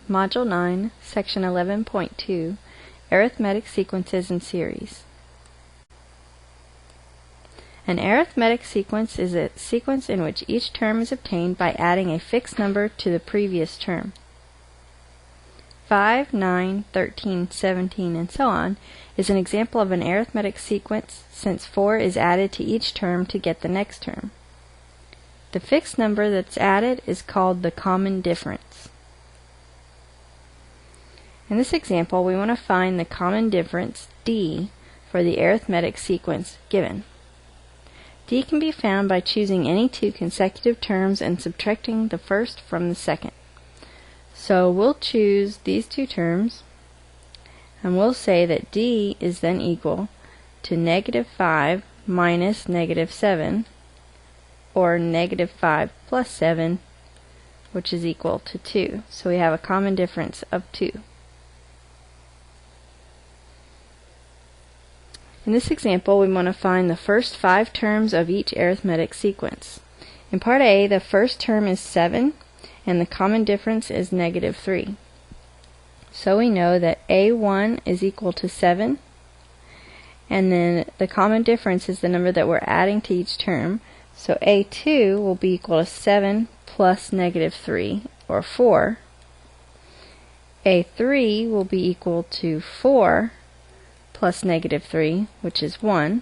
Module 9, Section 11.2, Arithmetic Sequences and Series. An arithmetic sequence is a sequence in which each term is obtained by adding a fixed number to the previous term. 5, 9, 13, 17, and so on is an example of an arithmetic sequence since 4 is added to each term to get the next term. The fixed number that's added is called the common difference. In this example, we want to find the common difference, d, for the arithmetic sequence given. D can be found by choosing any two consecutive terms and subtracting the first from the second. So we'll choose these two terms, and we'll say that d is then equal to negative 5 minus negative 7, or negative 5 plus 7, which is equal to 2. So we have a common difference of 2. In this example, we want to find the first 5 terms of each arithmetic sequence. In part A, the first term is 7, and the common difference is negative 3. So we know that A1 is equal to 7, and then the common difference is the number that we're adding to each term. So A2 will be equal to 7 plus negative 3, or 4. A3 will be equal to 4 plus negative 3, which is 1.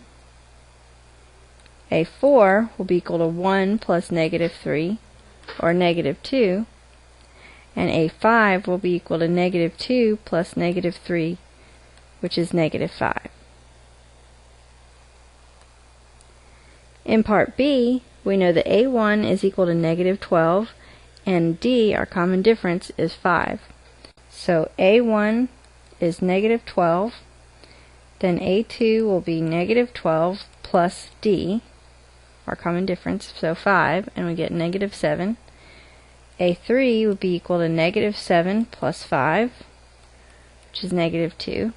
A4 will be equal to 1 plus negative 3, or negative 2. And A5 will be equal to negative 2 plus negative 3, which is negative 5. In part B, we know that A1 is equal to negative 12, and D, our common difference, is 5. So A1 is negative 12, then A2 will be negative 12 plus D, our common difference, so 5, and we get negative 7. A3 would be equal to negative 7 plus 5, which is negative 2.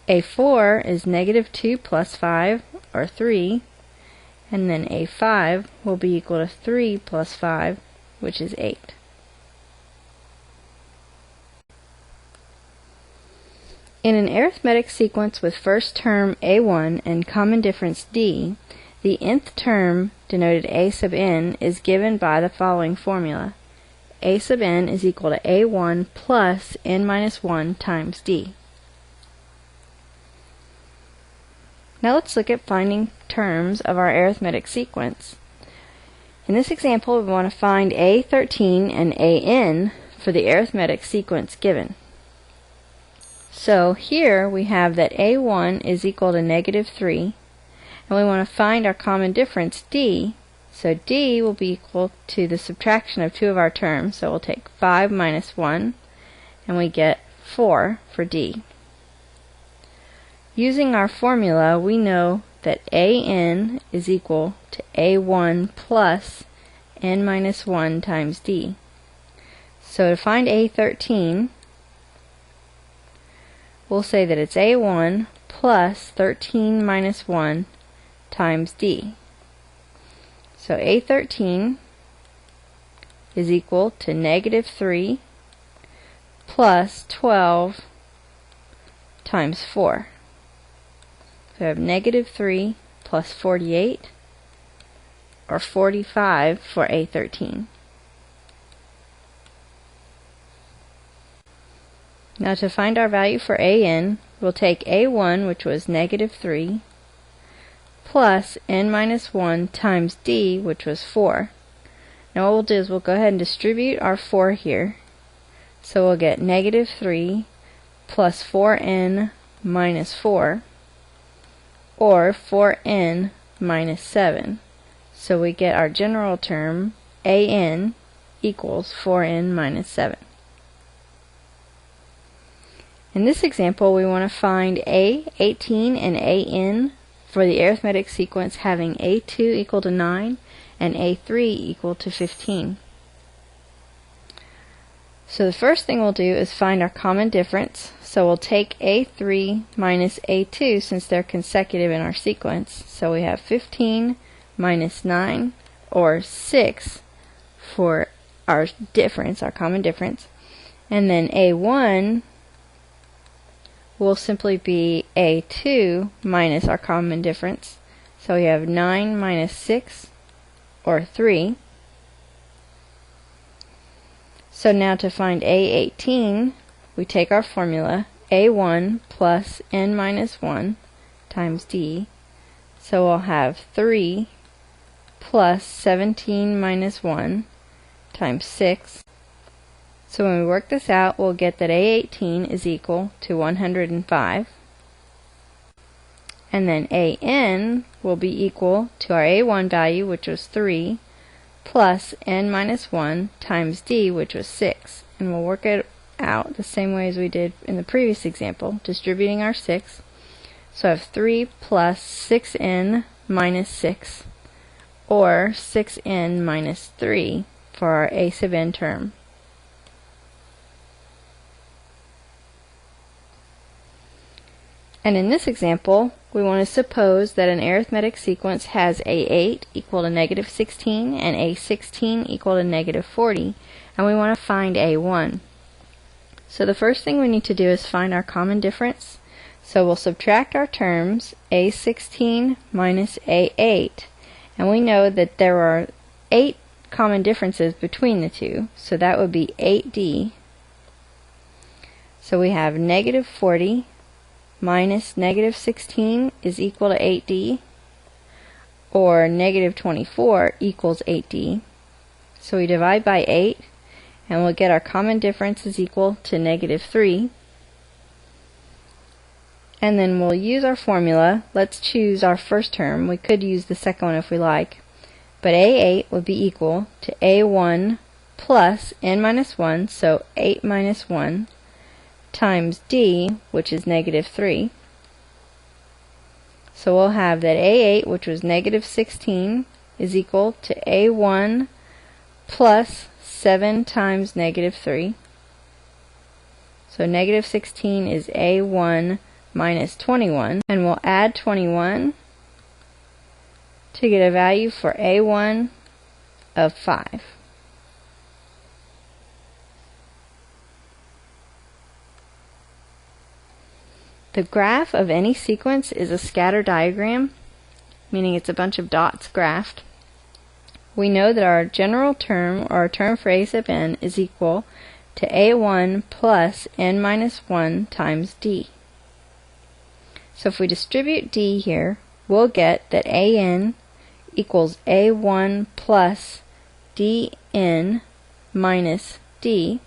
A4 is negative 2 plus 5, or 3, and then A5 will be equal to 3 plus 5, which is 8. In an arithmetic sequence with first term A1 and common difference D, the nth term, denoted A sub n, is given by the following formula. A sub n is equal to A1 plus n minus 1 times D. Now let's look at finding terms of our arithmetic sequence. In this example, we want to find A13 and AN for the arithmetic sequence given. So here we have that A1 is equal to negative 3, and we want to find our common difference, D. So D will be equal to the subtraction of two of our terms, so we'll take 5 minus 1, and we get 4 for D. Using our formula, we know that AN is equal to A1 plus n minus 1 times D. So to find A13, we'll say that it's A1 plus 13 minus 1 times D. So A13 is equal to negative 3 plus 12 times 4. So we have negative 3 plus 48, or 45 for A13. Now to find our value for AN, we'll take A1, which was negative 3, plus n minus 1 times D, which was 4. Now what we'll do is we'll go ahead and distribute our 4 here. So we'll get negative 3 plus 4n minus 4, or 4n minus 7. So we get our general term, AN equals 4n minus 7. In this example, we want to find A18 and AN for the arithmetic sequence having A2 equal to 9 and A3 equal to 15. So the first thing we'll do is find our common difference. So we'll take A3 minus A2 since they're consecutive in our sequence. So we have 15 minus 9, or 6 for our difference, our common difference. And then A1 will simply be A2 minus our common difference. So we have 9 minus 6, or 3. So now to find A18, we take our formula, A1 plus n minus 1 times d. So we'll have 3 plus 17 minus 1 times 6. So when we work this out, we'll get that A18 is equal to 105. And then AN will be equal to our A1 value, which was 3, plus n minus 1 times d, which was 6. And we'll work it out the same way as we did in the previous example, distributing our 6. So I have 3 plus 6n minus 6, or 6n minus 3 for our a sub n term. And in this example, we want to suppose that an arithmetic sequence has A8 equal to negative 16 and A16 equal to negative 40, and we want to find A1. So the first thing we need to do is find our common difference. So we'll subtract our terms, A16 minus A8, and we know that there are 8 common differences between the two, so that would be 8d. So we have negative 40 minus negative 16 is equal to 8d, or negative 24 equals 8d. So we divide by 8, and we'll get our common difference is equal to negative 3. And then we'll use our formula. Let's choose our first term. We could use the second one if we like. But A8 would be equal to A1 plus n minus 1, so 8 minus 1, times d, which is negative 3. So we'll have that A8, which was negative 16, is equal to A1 plus 7 times negative 3. So negative 16 is A1 minus 21, and we'll add 21 to get a value for A1 of 5. The graph of any sequence is a scatter diagram, meaning it's a bunch of dots graphed. We know that our general term, or our term for a sub n, is equal to A1 plus n minus 1 times d. So if we distribute d here, we'll get that an equals A1 plus dn minus d.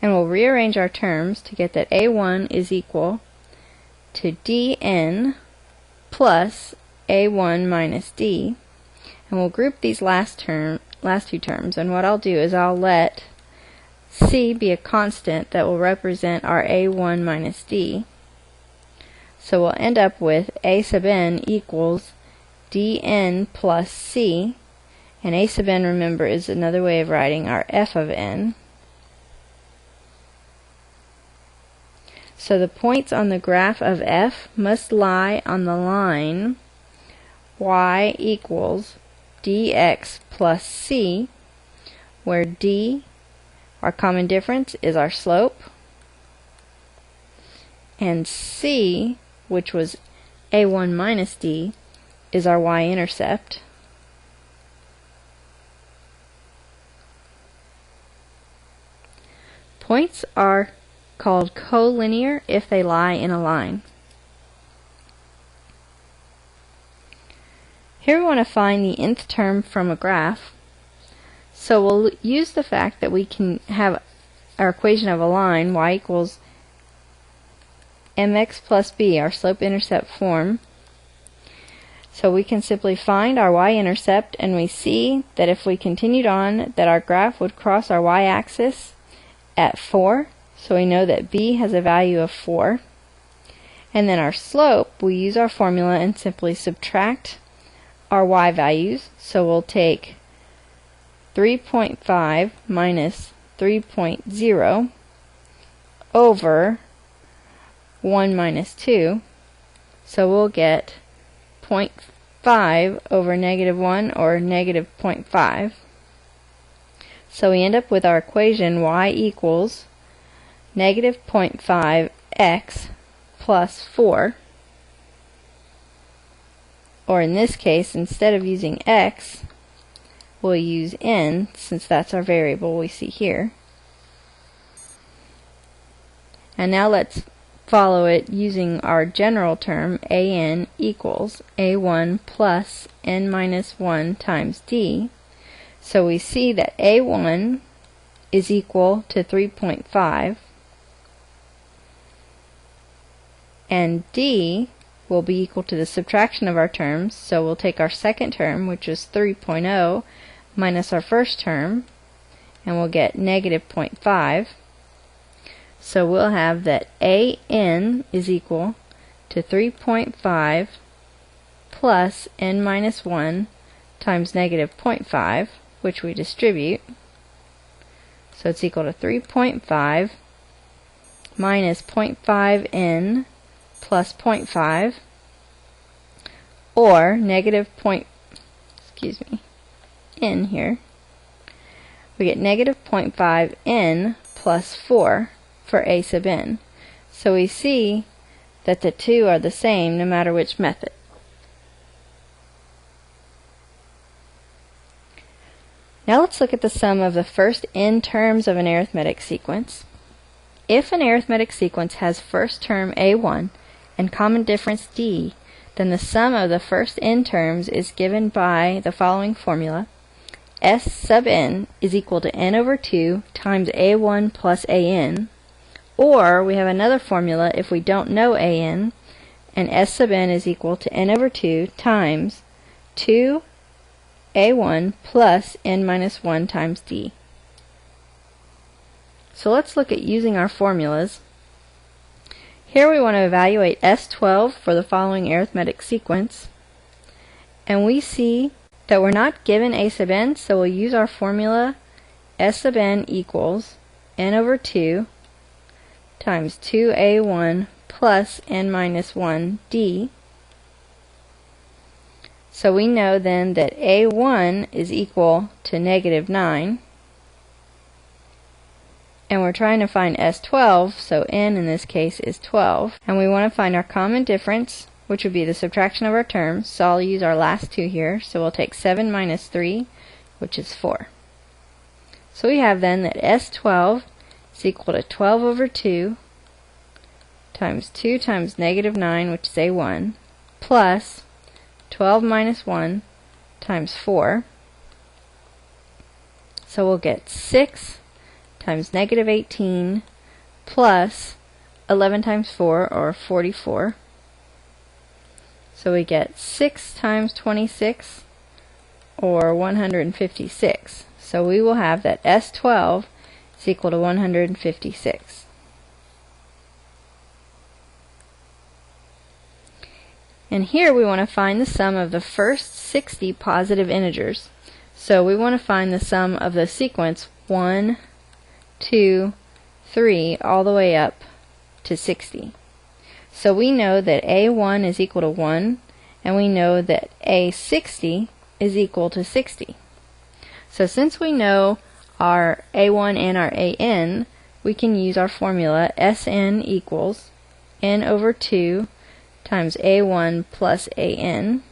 And we'll rearrange our terms to get that A1 is equal to dn plus A1 minus d. And we'll group these last two terms. And what I'll do is I'll let c be a constant that will represent our A1 minus d. So we'll end up with a sub n equals dn plus c. And a sub n, remember, is another way of writing our f of n. So the points on the graph of f must lie on the line y equals dx plus c, where d, our common difference, is our slope, and c, which was a1 minus d, is our y-intercept. Points are called collinear if they lie in a line. Here we want to find the nth term from a graph. So we'll use the fact that we can have our equation of a line, y equals mx plus b, our slope-intercept form. So we can simply find our y-intercept, and we see that if we continued on, that our graph would cross our y-axis at 4. So we know that b has a value of 4. And then our slope, we use our formula and simply subtract our y values. So we'll take 3.5 minus 3.0 over 1 minus 2. So we'll get 0.5 over negative 1, or negative 0.5. So we end up with our equation y equals negative 0.5x plus 4. Or in this case, instead of using x, we'll use n, since that's our variable we see here. And now let's follow it using our general term, an equals a1 plus n minus 1 times d. So we see that a1 is equal to 3.5, and d will be equal to the subtraction of our terms, so we'll take our second term, which is 3.0, minus our first term, and we'll get negative 0.5. So we'll have that an is equal to 3.5 plus n minus 1 times negative 0.5, which we distribute. So it's equal to 3.5 minus 0.5n plus 0.5, or negative n here. We get negative 0.5n plus 4 for a sub n. So we see that the two are the same no matter which method. Now let's look at the sum of the first n terms of an arithmetic sequence. If an arithmetic sequence has first term a1 and common difference d, then the sum of the first n terms is given by the following formula. S sub n is equal to n over 2 times a1 plus an, or we have another formula if we don't know an, and S sub n is equal to n over 2 times 2a1 plus n minus 1 times d. So let's look at using our formulas. Here we want to evaluate S12 for the following arithmetic sequence, and we see that we're not given a sub n, so we'll use our formula S sub n equals n over 2 times 2a1 plus n minus 1 d. So we know then that a1 is equal to negative 9. And we're trying to find S12, so n in this case is 12. And we want to find our common difference, which would be the subtraction of our terms. So I'll use our last two here. So we'll take 7 minus 3, which is 4. So we have then that S12 is equal to 12 over 2 times 2 times negative 9, which is a1, plus 12 minus 1 times 4. So we'll get 6 times negative 18 plus 11 times 4, or 44. So we get 6 times 26, or 156. So we will have that S12 is equal to 156. And here we want to find the sum of the first 60 positive integers. So we want to find the sum of the sequence 1, 2, 3, all the way up to 60. So we know that a1 is equal to 1, and we know that a60 is equal to 60. So since we know our a1 and our an, we can use our formula Sn equals n over 2 times a1 plus an.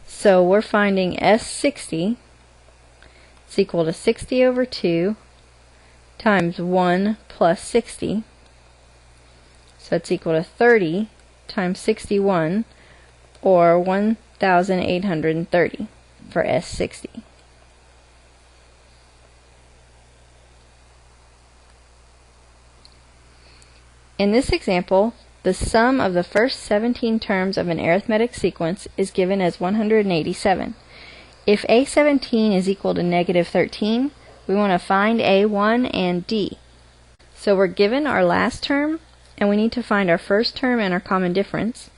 So we're finding S60 is equal to 60 over 2 times 1 plus 60. So it's equal to 30 times 61, or 1,830 for S60. In this example, the sum of the first 17 terms of an arithmetic sequence is given as 187. If a17 is equal to negative 13, we want to find a1 and d. So we're given our last term, and we need to find our first term and our common difference.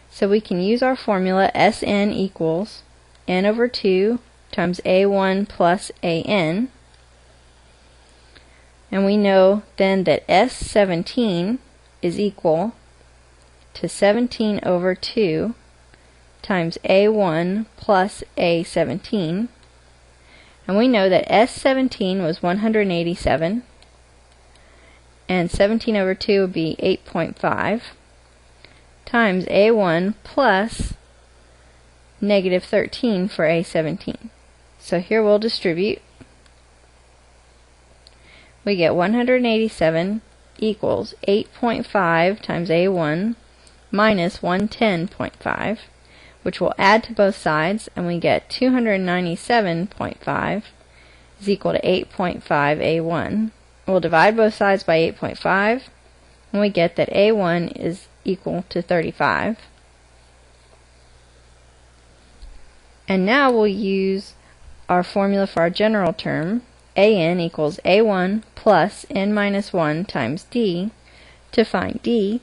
So we can use our formula Sn equals n over 2 times a1 plus an. And we know then that S17 is equal to 17 over 2 times a1 plus a17. And we know that S17 was 187, and 17 over 2 would be 8.5, times A1 plus negative 13 for A17. So here we'll distribute. We get 187 equals 8.5 times A1 minus 110.5, which we'll add to both sides, and we get 297.5 is equal to 8.5 A1. We'll divide both sides by 8.5, and we get that A1 is equal to 35. And now we'll use our formula for our general term, AN equals A1 plus n minus 1 times D, to find D.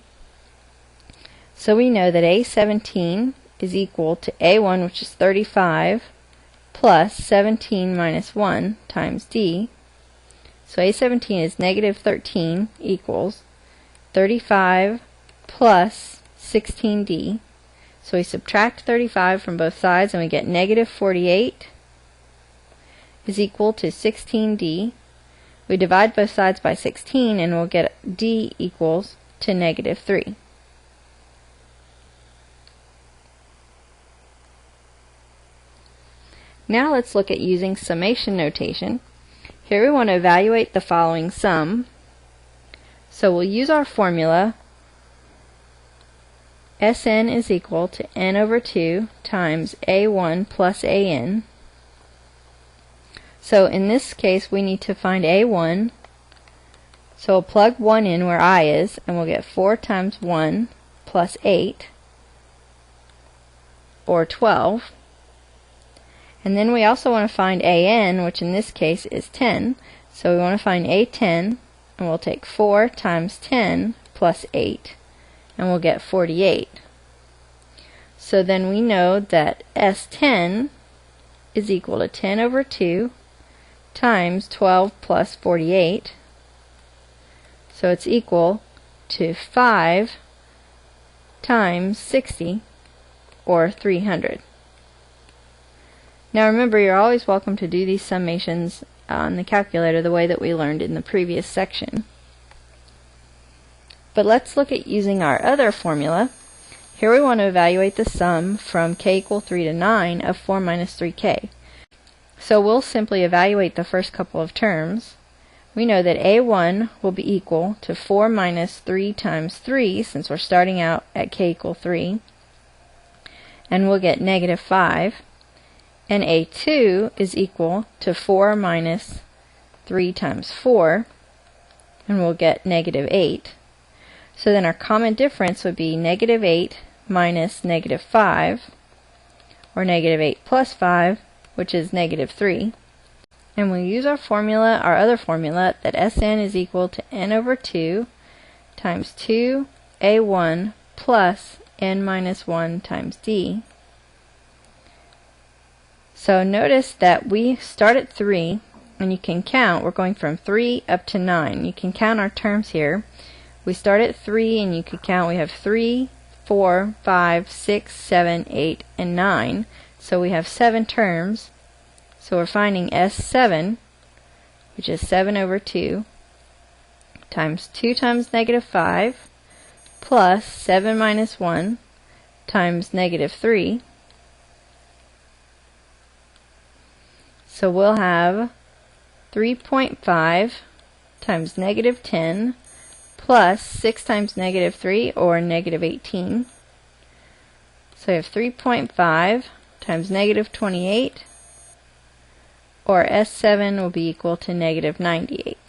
So we know that A17 is equal to A1, which is 35, plus 17 minus 1 times D. So A17 is negative 13 equals 35 plus 16D. So we subtract 35 from both sides and we get negative 48 is equal to 16D. We divide both sides by 16 and we'll get D equals to negative 3. Now let's look at using summation notation. Here we want to evaluate the following sum. So we'll use our formula. Sn is equal to n over 2 times A1 plus An. So in this case we need to find A1. So we'll plug 1 in where I is, and we'll get 4 times 1 plus 8, or 12. And then we also want to find An, which in this case is 10. So we want to find A10, and we'll take 4 times 10 plus 8, and we'll get 48. So then we know that S10 is equal to 10 over 2 times 12 plus 48. So it's equal to 5 times 60, or 300. Now remember, you're always welcome to do these summations on the calculator the way that we learned in the previous section. But let's look at using our other formula. Here we want to evaluate the sum from k equal 3 to 9 of 4 minus 3k. So we'll simply evaluate the first couple of terms. We know that A1 will be equal to 4 minus 3 times 3, since we're starting out at k equal 3, and we'll get negative 5. And A2 is equal to 4 minus 3 times 4, and we'll get negative 8. So then our common difference would be negative 8 minus negative 5, or negative 8 plus 5, which is negative 3. And we'll use our formula, our other formula, that Sn is equal to n over 2 times 2 A1 plus n minus 1 times D. So notice that we start at 3, and you can count. We're going from 3 up to 9. You can count our terms here. We start at 3, and you can count. We have 3, 4, 5, 6, 7, 8, and 9. So we have 7 terms. So we're finding S7, which is 7 over 2, times 2 times negative 5, plus 7 minus 1 times negative 3. So we'll have 3.5 times negative 10 plus 6 times negative 3, or negative 18. So we have 3.5 times negative 28, or S7 will be equal to negative 98.